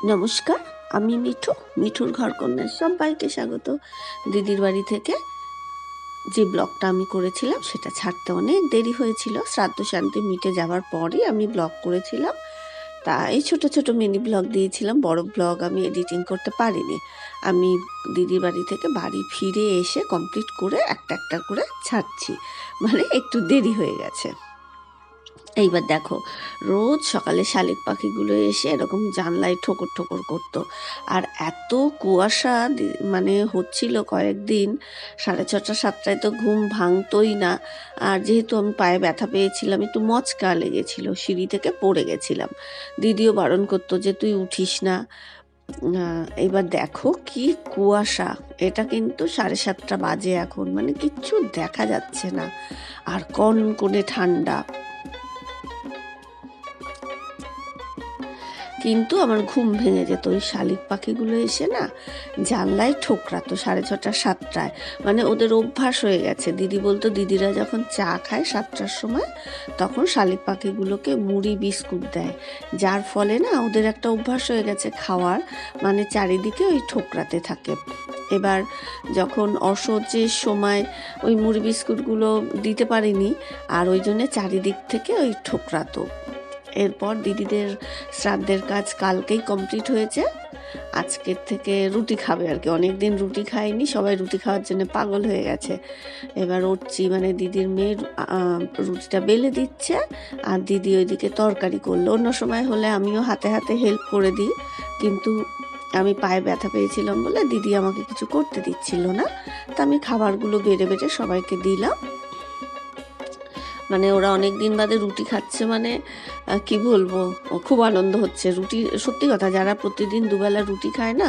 নমস্কার, আমি মিঠুর ঘরকন্যার সবাইকে স্বাগত। দিদির বাড়ি থেকে যে ব্লগটা আমি করেছিলাম সেটা ছাড়তে অনেক দেরি হয়েছিল। শ্রাদ্ধ শান্তি মিটে যাওয়ার পরই আমি ব্লগ করেছিলাম, তাই ছোট ছোট মিনি ব্লগ দিয়েছিলাম। বড় ব্লগ আমি এডিটিং করতে পারিনি। আমি দিদির বাড়ি থেকে বাড়ি ফিরে এসে কমপ্লিট করে একটা একটা করে ছাড়ছি, মানে একটু দেরি হয়ে গেছে। এইবার দেখো, রোজ সকালে শালিক পাখিগুলো এসে এরকম জানলায় ঠোকর ঠোকর করতো। আর এত কুয়াশা মানে হচ্ছিল কয়েকদিন, 6:30 7টায় তো ঘুম ভাঙতোই না। আর যেহেতু আমি পায়ে ব্যথা পেয়েছিলাম, একটু মচকা লেগেছিল, সিঁড়ি থেকে পড়ে গেছিলাম। দিদিও বারণ করতো যে তুই উঠিস না। এবার দেখো কি কুয়াশা, এটা কিন্তু 7:30 বাজে এখন, মানে কিচ্ছু দেখা যাচ্ছে না, আর কনকনে ঠান্ডা। কিন্তু আমার ঘুম ভেঙে যেত, ওই শালিক পাখিগুলো এসে না জানলায় ঠোকরাতো 6:30 7টায়, মানে ওদের অভ্যাস হয়ে গেছে। দিদি বলতো দিদিরা যখন চা খায় 7টার সময়, তখন শালিক পাখিগুলোকে মুড়ি বিস্কুট দেয়, যার ফলে না ওদের একটা অভ্যাস হয়ে গেছে খাওয়ার, মানে চারিদিকে ওই ঠোকরাতে থাকে। এবার যখন অসহ্যের সময় ওই মুড়ি বিস্কুটগুলো দিতে পারিনি, আর ওই জন্যে চারিদিক থেকে ওই ঠোকরাতো। এরপর দিদিদের শ্রাদ্ধের কাজ কালকেই কমপ্লিট হয়েছে। আজকের থেকে রুটি খাবে আর কি, অনেকদিন রুটি খায়নি, সবাই রুটি খাওয়ার জন্য পাগল হয়ে গেছে। এবার উঠছি, মানে দিদির মেয়ে রুটিটা বেলে দিচ্ছে, আর দিদি ওইদিকে তরকারি করলো। অন্য সময় হলে আমিও হাতে হাতে হেল্প করে দিই, কিন্তু আমি পায়ে ব্যথা পেয়েছিলাম বলে দিদি আমাকে কিছু করতে দিচ্ছিল না, তা আমি খাবারগুলো বেড়ে বেড়ে সবাইকে দিলাম। মানে ওরা অনেক দিন বাদে রুটি খাচ্ছে, মানে কি বলবো, খুব আনন্দ হচ্ছে। রুটি, সত্যি কথা, যারা প্রতিদিন দুবেলা রুটি খায় না,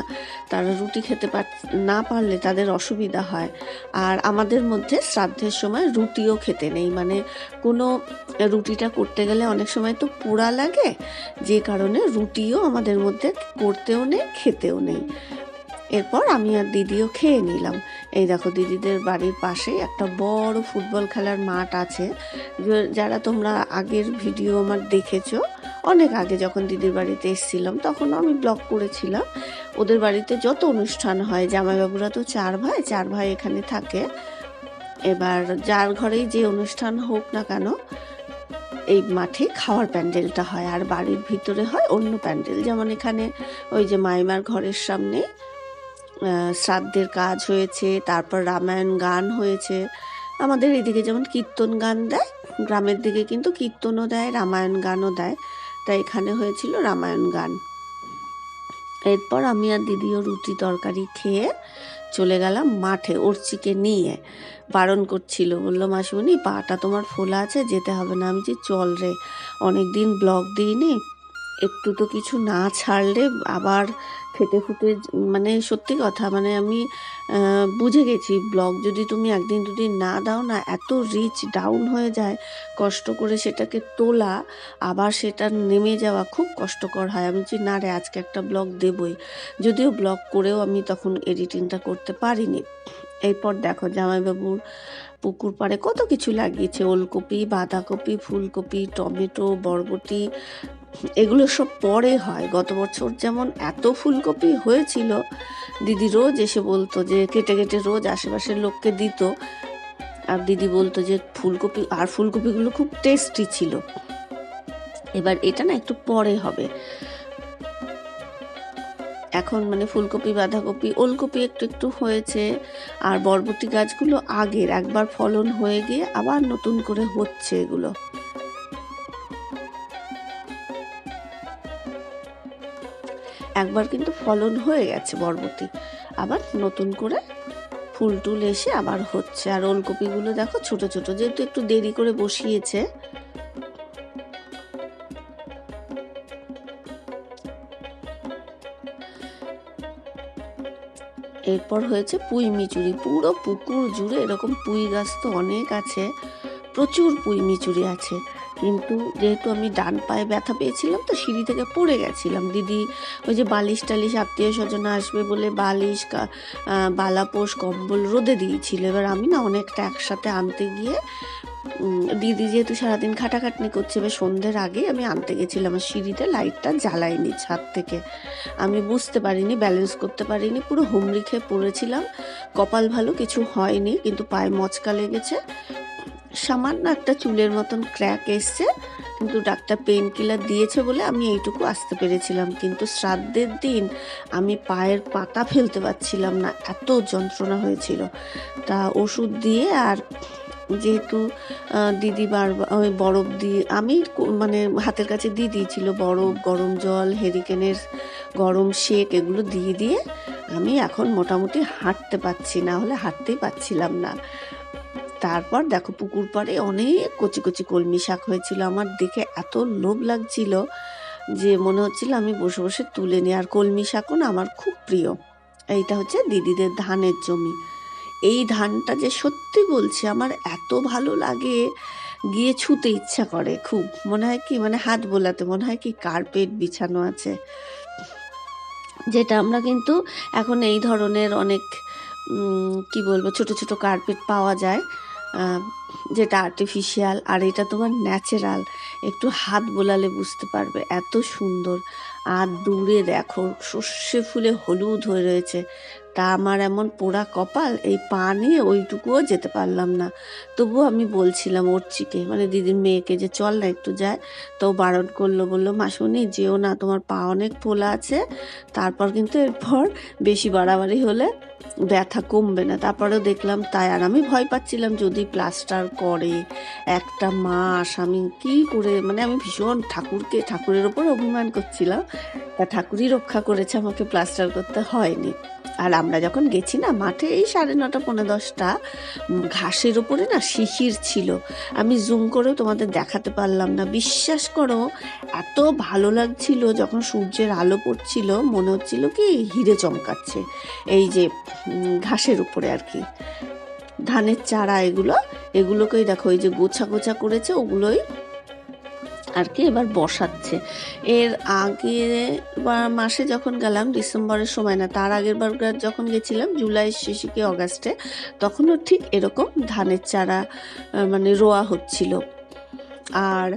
তারা রুটি খেতে না পারলে তাদের অসুবিধা হয়। আর আমাদের মধ্যে শ্রাদ্ধের সময় রুটিও খেতে নেই, মানে কোনো রুটিটা করতে গেলে অনেক সময় তো পোড়া লাগে, যে কারণে রুটিও আমাদের মধ্যে করতেও নেই, খেতেও নেই। এরপর আমি আর দিদিও খেয়ে নিলাম। এই দেখো, দিদিদের বাড়ির পাশেই একটা বড় ফুটবল খেলার মাঠ আছে। যারা তোমরা আগের ভিডিও আমার দেখেছো, অনেক আগে যখন দিদির বাড়িতে এসেছিলাম তখন আমি ব্লগ করেছিলাম। ওদের বাড়িতে যত অনুষ্ঠান হয়, জামাইবাবুরা তো 4 ভাই এখানে থাকে। এবার যার ঘরেই যে অনুষ্ঠান হোক না কেন, এই মাঠে খাওয়ার প্যান্ডেলটা হয়, আর বাড়ির ভিতরে হয় অন্য প্যান্ডেল। যেমন এখানে ওই যে মাইমার ঘরের সামনে শ্রাদ্ধের কাজ হয়েছে, তারপর রামায়ণ গান হয়েছে। আমাদের এদিকে যেমন কীর্তন গান দেয়, গ্রামের দিকে কিন্তু কীর্তনও দেয়, রামায়ণ গানও দেয়, তাই এখানে হয়েছিল রামায়ণ গান। এরপর আমি আর দিদিও রুটি তরকারি খেয়ে চলে গেলাম মাঠে অর্চিকে নিয়ে। বারণ করছিল, বললো মাসিমণি পাটা তোমার ফোলা আছে, যেতে হবে না। আমি যে চল রে, অনেক দিন ব্লগ দিইনি, একটু তো কিছু না ছাড়লে আবার ফেটে ফুটে, মানে সত্যি কথা, মানে আমি বুঝে গেছি, ব্লগ যদি তুমি একদিন দুদিন না দাও না, এত রিচ ডাউন হয়ে যায়। কষ্ট করে সেটাকে তোলা, আবার সেটা নেমে যাওয়া খুব কষ্টকর হয়। আমি বলছি না রে, আজকে একটা ব্লগ দেবই, যদিও ব্লগ করেও আমি তখন এডিটিংটা করতে পারিনি। এরপর দেখো, জামাইবাবুর পুকুর পাড়ে কত কিছু লাগিয়েছে, ওলকপি, বাঁধাকপি, ফুলকপি, টমেটো, বরবটি, এগুলো সব পরে হয়। গত বছর যেমন এত ফুলকপি হয়েছিল, দিদি রোজ এসে বলতো যে কেটে কেটে রোজ আশেপাশের লোককে দিত, আর দিদি বলতো যে ফুলকপি, আর ফুলকপিগুলো খুব টেস্টি ছিল। এবার এটা না একটু পরে হবে, এখন মানে ফুলকপি, বাঁধাকপি, ওলকপি একটু একটু হয়েছে, আর বরবটি গাছগুলো আগের একবার ফলন হয়ে গিয়ে আবার নতুন করে হচ্ছে এগুলো। একবার কিন্তু ফলন হয়ে গেছে বরবটি, আবার নতুন করে ফুল টুল এসে আবার হচ্ছে। আর ওলকপিগুলো দেখো ছোট ছোট, যেহেতু একটু দেরি করে বসিয়েছে। এরপর হয়েছে পুঁই মিচুরি, পুরো পুকুর জুড়ে এরকম পুঁই গাছ তো অনেক আছে, প্রচুর পুঁই মিচুরি আছে। কিন্তু যেহেতু আমি ডান পায়ে ব্যথা পেয়েছিলাম, তো সিঁড়ি থেকে পড়ে গেছিলাম। দিদি ওই যে বালিশ টালিশ, আত্মীয় স্বজন আসবে বলে বালিশ, বালাপোষ, কম্বল রোদে দিয়েছিল। এবার আমি না অনেকটা একসাথে আনতে গিয়ে দিদি যেহেতু সারাদিন খাটাখাটনি করছে, এবার সন্ধ্যের আগে আমি আনতে গেছিলাম, আর সিঁড়িতে লাইটটা জ্বালাইনি ছাদ থেকে। আমি বুঝতে পারিনি, ব্যালেন্স করতে পারিনি, পুরো হুমড়ি খেয়ে পড়েছিলাম। কপাল ভালো, কিছু হয়নি, কিন্তু পায়ে মচকা লেগেছে, সামান্য একটা চুলের মতন ক্র্যাক এসছে, কিন্তু ডাক্তার পেইন কিলার দিয়েছে বলে আমি এইটুকু আসতে পেরেছিলাম। কিন্তু শ্রাদ্ধের দিন আমি পায়ের পাতা ফেলতে পারছিলাম না, এত যন্ত্রণা হয়েছিল। তা ওষুধ দিয়ে, আর যেহেতু দিদি বারবার ওই বরফ দিয়ে, আমি মানে হাতের কাছে দিয়ে দিয়েছিল বরফ, গরম জল, হেরিকেনের গরম শেক, এগুলো দিয়ে দিয়ে আমি এখন মোটামুটি হাঁটতে পারছি, না হলে হাঁটতেই পারছিলাম না। তারপর দেখো পুকুর পাড়ে অনেক কচি কচি কলমি শাক হয়েছিল, আমার দেখে এত লোভ লাগছিল যে মনে হচ্ছিল আমি বসে বসে তুলে নিই। আর কলমি শাকও না আমার খুব প্রিয়। এইটা হচ্ছে দিদিদের ধানের জমি। এই ধানটা যে সত্যি বলছি আমার এত ভালো লাগে, গিয়ে ছুতে ইচ্ছা করে খুব, মনে হয় কি মানে হাত বোলাতে মনে হয় কি কার্পেট বিছানো আছে। যেটা আমরা কিন্তু এখন এই ধরনের অনেক কি বলবো ছোট ছোট কার্পেট পাওয়া যায়, যেটা আর্টিফিশিয়াল, আর এটা তোমার ন্যাচারাল। একটু হাত বোলালে বুঝতে পারবে এত সুন্দর। আর দূরে দেখো সর্ষে ফুলে হলুদ হয়ে রয়েছে। তা আমার এমন পোড়া কপাল, এই পা নিয়ে ওইটুকুও যেতে পারলাম না। তবুও আমি বলছিলাম অর্চিকে, মানে দিদির মেয়েকে, যে চল না একটু যায়। তো বারণ করলো, বললো মাসুনি যেও না, তোমার পা অনেক ফোলা আছে, তারপর কিন্তু এরপর বেশি বাড়াবাড়ি হলে ব্যথা কমবে না। তারপরেও দেখলাম তাই, আর আমি ভয় পাচ্ছিলাম যদি প্লাস্টার করে একটা মাস আমি কি করে, মানে আমি ভীষণ ঠাকুরের ওপর অভিমান করছিলাম। তা ঠাকুরই রক্ষা করেছে, আমাকে প্লাস্টার করতে হয়নি। আর আমরা যখন গেছি না মাঠে, এই 9:30 পৌনে 10টা, ঘাসের ওপরে না শিশির ছিল, আমি জুম করেও তোমাদের দেখাতে পারলাম না। বিশ্বাস করো এত ভালো লাগছিল, যখন সূর্যের আলো পড়ছিল মনে হচ্ছিল কি হিরে চমকাচ্ছে। এই যে ঘাসের উপরে আর কি ধানের চারা, এগুলোকেই দেখো এই যে গোছা গোছা করেছে, ওগুলোই আর কি এবার বসাচ্ছে। এর আগের মাসে যখন গেলাম, ডিসেম্বরের সময় না, তার আগের বার যখন গেছিলাম জুলাই শেষে কি অগাস্টে, তখনও ঠিক এরকম ধানের চারা মানে রোয়া হচ্ছিল। আর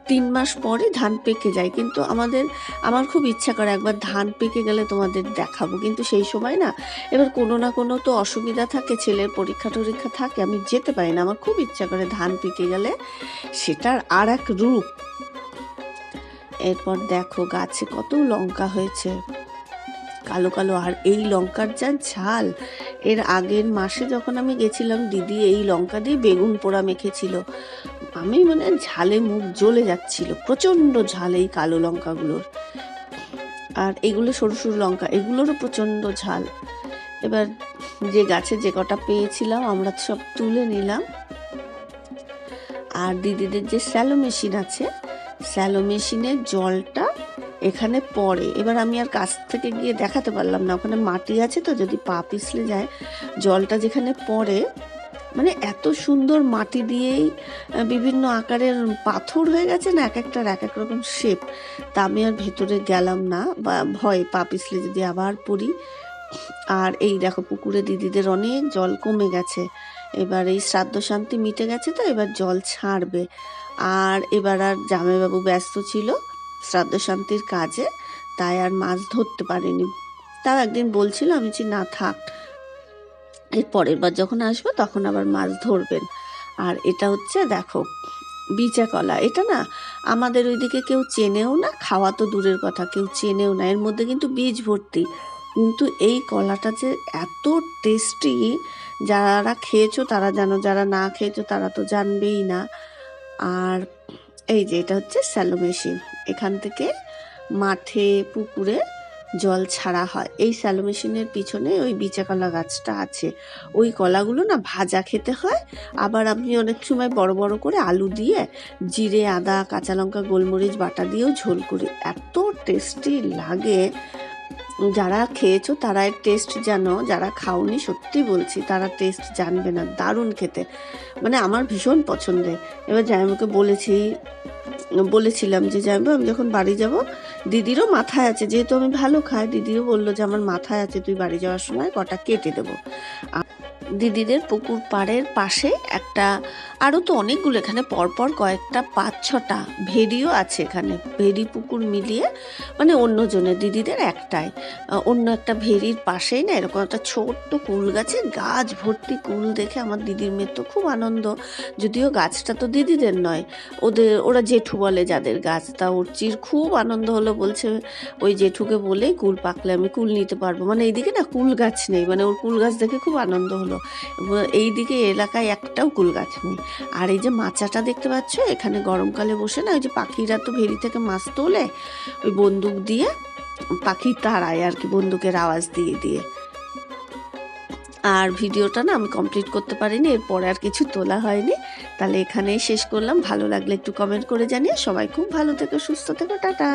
3 মাস পরে ধান পেকে যায়, কিন্তু আমার খুব ইচ্ছা করে একবার ধান পেকে গেলে তোমাদের দেখাবো, কিন্তু সেই সময় না এবার কোনো না কোনো তো অসুবিধা থাকে, ছেলের পরীক্ষা টরীক্ষা থাকে, আমি যেতে পারি না। আমার খুব ইচ্ছা করে ধান পেকে গেলে সেটার আর এক রূপ। এরপর দেখো গাছে কত লঙ্কা হয়েছে, কালো কালো, আর এই লঙ্কার যা ঝাল। এর আগের মাসে যখন আমি গেছিলাম, দিদি এই লঙ্কা দিয়ে বেগুন পোড়া মেখেছিল, আমি মানে ঝালে মুখ জ্বলে যাচ্ছিল, প্রচণ্ড ঝাল এই কালো লঙ্কাগুলোর। আর এগুলো সরু সরু লঙ্কা, এগুলোরও প্রচণ্ড ঝাল। এবার যে গাছে যে কটা পেয়েছিলাম আমরা সব তুলে নিলাম। আর দিদিদের যে স্যালো মেশিন আছে, স্যালো মেশিনের জলটা এখানে পড়ে। এবার আমি আর কাছ থেকে গিয়ে দেখাতে পারলাম না, ওখানে মাটি আছে তো, যদি পা পিছলে যায়, জলটা যেখানে পড়ে মানে এত সুন্দর মাটি দিয়েই বিভিন্ন আকারের পাথর হয়ে গেছে না, এক একটার এক এক রকম শেপ। তা আমি আর ভেতরে গেলাম না, বা ভয় পা পিছলে যদি আবার পড়ি। আর এই দেখো পুকুরে দিদিদের অনেক জল কমে গেছে, এবার এই শ্রাদ্ধ শান্তি মিটে গেছে তো এবার জল ছাড়বে। আর এবার আর জামাইবাবু ব্যস্ত ছিল শ্রাদ্ধ শান্তির কাজে, তাই আর মাছ ধরতে পারিনি। তাও একদিন বলছিল, আমি না থাক, এর পরের বার যখন আসবো তখন আবার মাছ ধরবেন। আর এটা হচ্ছে দেখো বিচা কলা, এটা না আমাদের ওইদিকে কেউ চেনেও না, খাওয়া তো দূরের কথা, কেউ চেনেও না। এর মধ্যে কিন্তু বীজ ভর্তি, কিন্তু এই কলাটা যে এত টেস্টি, যারা খেয়েছো তারা জানো, যারা না খেয়েছো তারা তো জানবেই না। আর এই যে এটা হচ্ছে স্যালো মেশিন, এখান থেকে মাঠে পুকুরে জল ছাড়া হয়। এই স্যালো মেশিনের পিছনে ওই বিচা কলা গাছটা আছে, ওই কলাগুলো না ভাজা খেতে হয়। আবার আমি অনেক সময় বড় বড় করে আলু দিয়ে জিরে, আদা, কাঁচা লঙ্কা, গোলমরিচ বাটা দিয়েও ঝোল করি, এত টেস্টি লাগে। যারা খেয়েছো তারা এর টেস্ট জানো, যারা খাওনি সত্যি বলছি তারা টেস্ট জানবে না, দারুণ খেতে, মানে আমার ভীষণ পছন্দের। এবার জামাইবাবুকে বলেছিলাম যে জামাইবাবু আমি যখন বাড়ি যাব, দিদিরও মাথায় আছে, যেহেতু আমি ভালো খাই, দিদিও বললো যে আমার মাথায় আছে, তুই বাড়ি যাওয়ার সময় কটা কেটে দেবো। দিদিদের পুকুর পাড়ের পাশে একটা, আরও তো অনেকগুলো এখানে পরপর কয়েকটা 5-6টা ভেড়িও আছে এখানে, ভেড়ি পুকুর মিলিয়ে, মানে অন্যজনের, দিদিদের একটাই। অন্য একটা ভেড়ির পাশেই না এরকম একটা ছোট্ট কুল গাছে গাছ ভর্তি কুল দেখে আমার দিদির মেয়ের তো খুব আনন্দ। যদিও গাছটা তো দিদিদের নয়, ওরা জেঠু বলে যাদের গাছ, তা ওর চির খুব আনন্দ হলো, বলছে ওই জেঠুকে বলেই কুল পাকলে আমি কুল নিতে পারবো। মানে এইদিকে না কুল গাছ নেই, মানে ওর কুল গাছ দেখে খুব আনন্দ হলো। এইদিকে এলাকায় একটাও কুল গাছ নেই। আর এই যে মাচাটা দেখতে পাচ্ছ, এখানে গরমকালে বসে না ওই যে পাখিরা তো ভেড়ি থেকে মাছ তোলে, ওই বন্দুক দিয়ে পাখি তাড়ায় আর কি, বন্দুকের আওয়াজ দিয়ে দিয়ে। আর ভিডিওটা না আমি কমপ্লিট করতে পারিনি, এরপরে আর কিছু তোলা হয়নি। তাহলে এখানেই শেষ করলাম। ভালো লাগলে একটু কমেন্ট করে জানিয়ে, সবাই খুব ভালো থেকো, সুস্থ থেকো, টাটা।